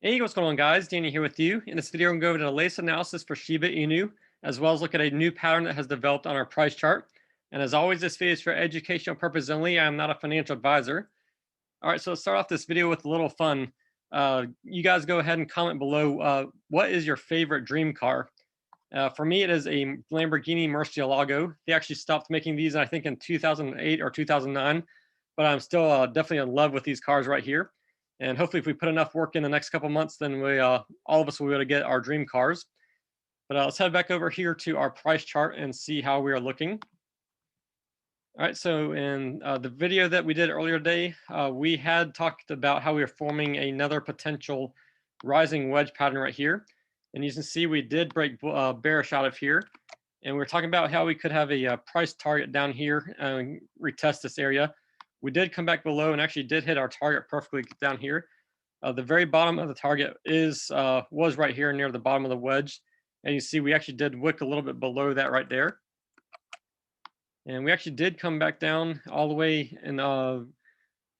Hey, what's going on, guys? Danny here with you. In this video, I'm going to go over the latest analysis for Shiba Inu, as well as look at a new pattern that has developed on our price chart. And as always, this video is for educational purposes only. I am not a financial advisor. All right, so let's start off this video with a little fun. You guys go ahead and comment below. What is your favorite dream car? For me, it is a Lamborghini Murcielago. They actually stopped making these, I think, in 2008 or 2009, but I'm still definitely in love with these cars right here. And hopefully, if we put enough work in the next couple months, then we all of us will be able to get our dream cars. But let's head back over here to our price chart and see how we are looking. All right, so in the video that we did earlier today, we had talked about how we are forming another potential rising wedge pattern right here. And you can see we did break bearish out of here. And we're talking about how we could have a price target down here and retest this area. We did come back below and actually did hit our target perfectly down here. The very bottom of the target was right here near the bottom of the wedge. And you see we actually did wick a little bit below that right there. And we actually did come back down all the way and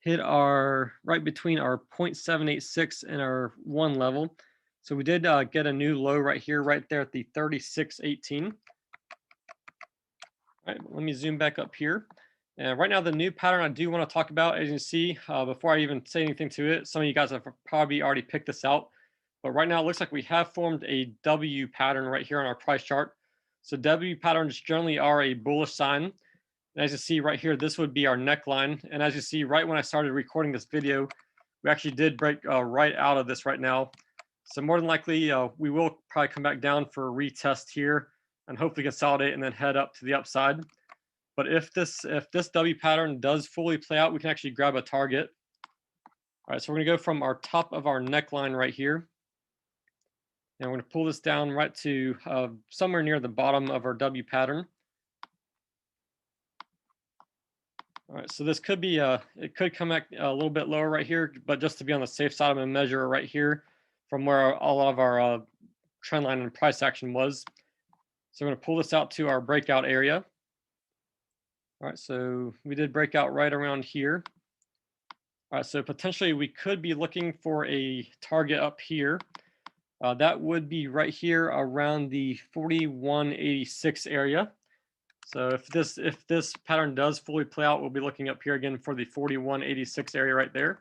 hit our right between our 0.786 and our 1 level. So we did get a new low right here, right there at the 36.18. All right, let me zoom back up here. And right now, the new pattern I do want to talk about, as you can see, before I even say anything to it, some of you guys have probably already picked this out. But right now, it looks like we have formed a W pattern right here on our price chart. So W patterns generally are a bullish sign. And as you see right here, this would be our neckline. And as you see, right when I started recording this video, we actually did break right out of this right now. So more than likely, we will probably come back down for a retest here and hopefully consolidate and then head up to the upside. But if this W pattern does fully play out, we can actually grab a target. All right, so we're gonna go from our top of our neckline right here. And we're going to pull this down right to somewhere near the bottom of our W pattern. All right, so this could be, it could come back a little bit lower right here, but just to be on the safe side, I'm going to measure right here from where a lot of our trend line and price action was. So we're going to pull this out to our breakout area. All right, so we did break out right around here. All right, so potentially we could be looking for a target up here. That would be right here around the 41.86 area. So if this pattern does fully play out, we'll be looking up here again for the 41.86 area right there.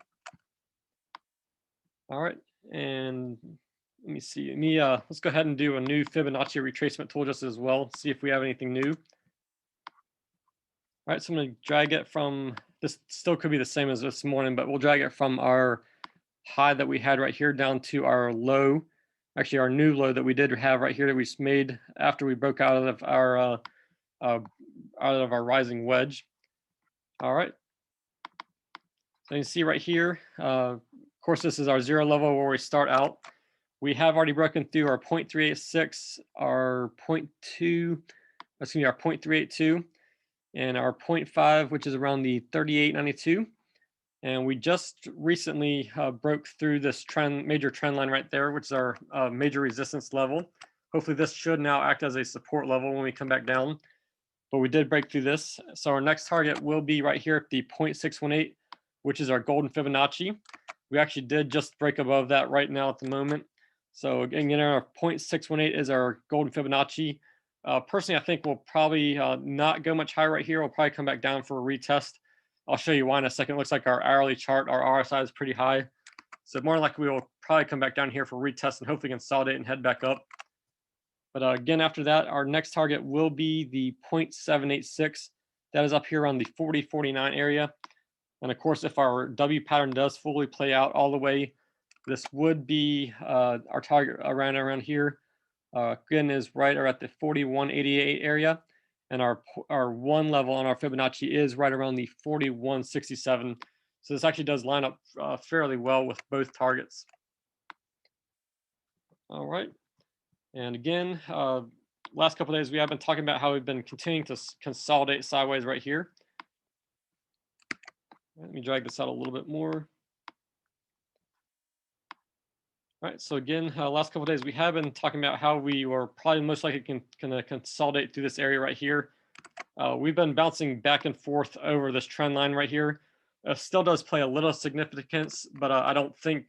All right, and let me see. Let's go ahead and do a new Fibonacci retracement tool just as well. See if we have anything new. All right, so I'm going to drag it from this. Still could be the same as this morning, but we'll drag it from our high that we had right here down to our low. Actually, our new low that we did have right here that we made after we broke out of our rising wedge. All right. So you can see right here, of course, this is our 0 level where we start out. We have already broken through our 0.386, our 0.382, and our 0.5, which is around the 38.92. And we just recently broke through this major trend line right there, which is our major resistance level. Hopefully this should now act as a support level when we come back down. But we did break through this. So our next target will be right here at the 0.618, which is our golden Fibonacci. We actually did just break above that right now at the moment. So again, our 0.618 is our golden Fibonacci. Personally, I think we'll probably not go much higher right here. We'll probably come back down for a retest. I'll show you why in a second. It looks like our hourly chart, our RSI is pretty high. So more likely we will probably come back down here for retest and hopefully consolidate and head back up. But again, after that, our next target will be the 0.786. That is up here on the 40.49 area. And of course, if our W pattern does fully play out all the way, this would be our target around here. Again, is right at the 41.88 area. And our 1 level on our Fibonacci is right around the 41.67. So this actually does line up fairly well with both targets. All right. And again, last couple of days, we have been talking about how we've been continuing to consolidate sideways right here. Let me drag this out a little bit more. All right, so again, last couple of days, we have been talking about how we were probably most likely going to consolidate through this area right here. We've been bouncing back and forth over this trend line right here. Still does play a little significance, but I don't think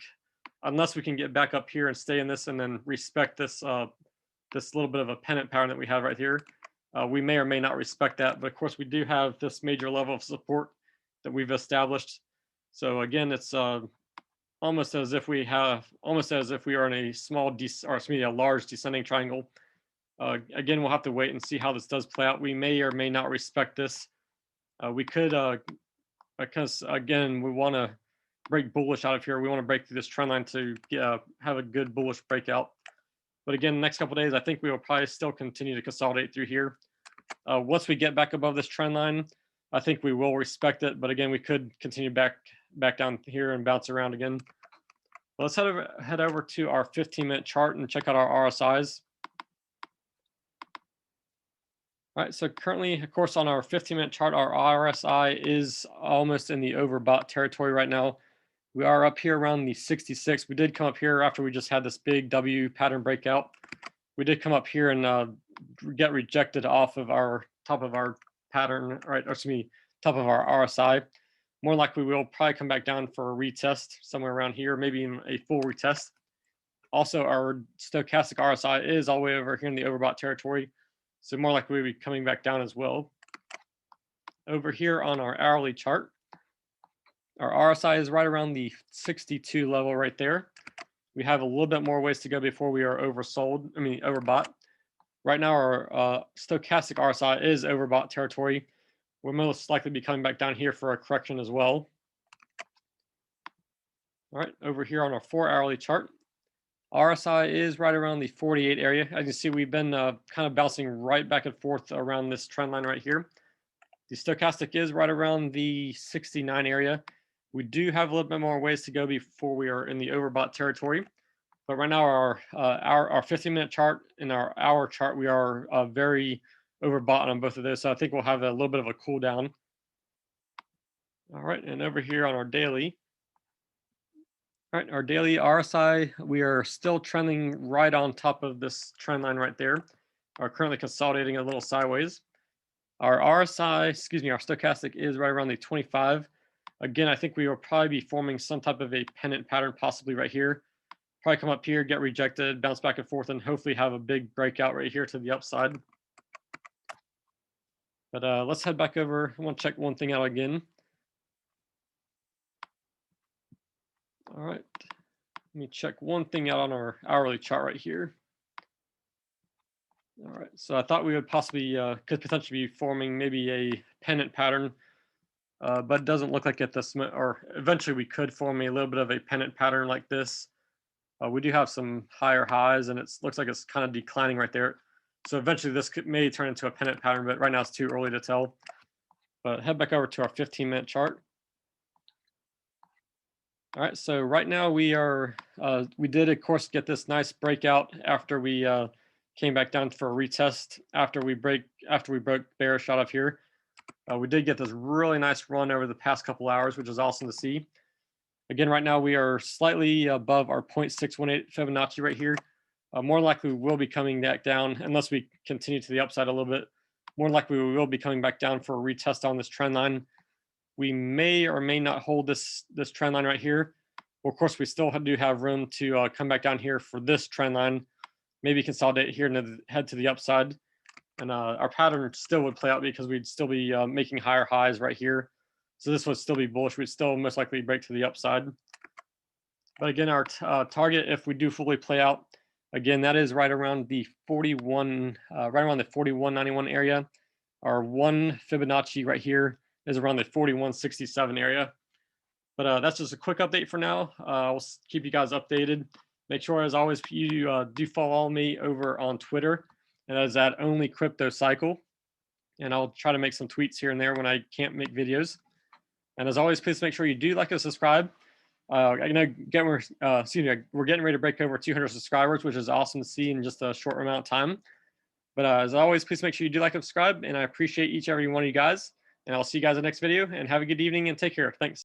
unless we can get back up here and stay in this and then respect this this little bit of a pennant pattern that we have right here. We may or may not respect that, but of course we do have this major level of support that we've established. So again, it's almost as if we are in a a large descending triangle. Again, we'll have to wait and see how this does play out. We may or may not respect this. We could, because again, we want to break bullish out of here. We want to break through this trend line to have a good bullish breakout. But again, the next couple of days, I think we will probably still continue to consolidate through here. Once we get back above this trend line, I think we will respect it. But again, we could continue back down here and bounce around again. Let's head over to our 15-minute chart and check out our RSIs. All right, so currently, of course, on our 15-minute chart, our RSI is almost in the overbought territory right now. We are up here around the 66. We did come up here after we just had this big W pattern breakout. We did come up here and get rejected off of our top of our pattern, right? Or excuse me, top of our RSI. More likely, we'll probably come back down for a retest somewhere around here, maybe even a full retest. Also, our stochastic RSI is all the way over here in the overbought territory. So more likely we'll be coming back down as well. Over here on our hourly chart, our RSI is right around the 62 level right there. We have a little bit more ways to go before we are overbought. Right now, our stochastic RSI is overbought territory. We'll most likely be coming back down here for a correction as well. All right, over here on our 4-hourly chart, RSI is right around the 48 area. As you can see, we've been kind of bouncing right back and forth around this trend line right here. The stochastic is right around the 69 area. We do have a little bit more ways to go before we are in the overbought territory. But right now, our 15-minute chart and our hour chart, we are very overbought on both of those. So I think we'll have a little bit of a cool down. All right, and over here on our daily. All right, our daily RSI, we are still trending right on top of this trend line right there. Are currently consolidating a little sideways. Our RSI, our stochastic is right around the 25. Again, I think we will probably be forming some type of a pennant pattern, possibly right here. Probably come up here, get rejected, bounce back and forth, and hopefully have a big breakout right here to the upside. But let's head back over. I want to check one thing out again. All right, let me check one thing out on our hourly chart right here. All right, so I thought we would possibly, could potentially be forming maybe a pennant pattern, but it doesn't look like at this, or eventually we could form a little bit of a pennant pattern like this. We do have some higher highs and it looks like it's kind of declining right there. So eventually this may turn into a pennant pattern, but right now it's too early to tell. But head back over to our 15-minute chart. All right, so right now we did of course get this nice breakout after we came back down for a retest after we broke bearish out of here. We did get this really nice run over the past couple hours, which is awesome to see. Again, right now we are slightly above our 0.618 Fibonacci right here. More likely we will be coming back down unless we continue to the upside a little bit. More likely we will be coming back down for a retest on this trend line. We may or may not hold this trend line right here. Well, of course, we still do have room to come back down here for this trend line, maybe consolidate here and head to the upside. And our pattern still would play out because we'd still be making higher highs right here. So this would still be bullish. We'd still most likely break to the upside. But again, our target, if we do fully play out, again, that is right around the 41.91 area. Our 1 Fibonacci right here is around the 41.67 area. But that's just a quick update for now. I'll keep you guys updated. Make sure, as always, you do follow me over on Twitter, and that is at Only Crypto Cycle. And I'll try to make some tweets here and there when I can't make videos. And as always, please make sure you do like and subscribe. We're getting ready to break over 200 subscribers, which is awesome to see in just a short amount of time. But as always, please make sure you do like and subscribe. And I appreciate each and every one of you guys. And I'll see you guys in the next video. And have a good evening and take care. Thanks.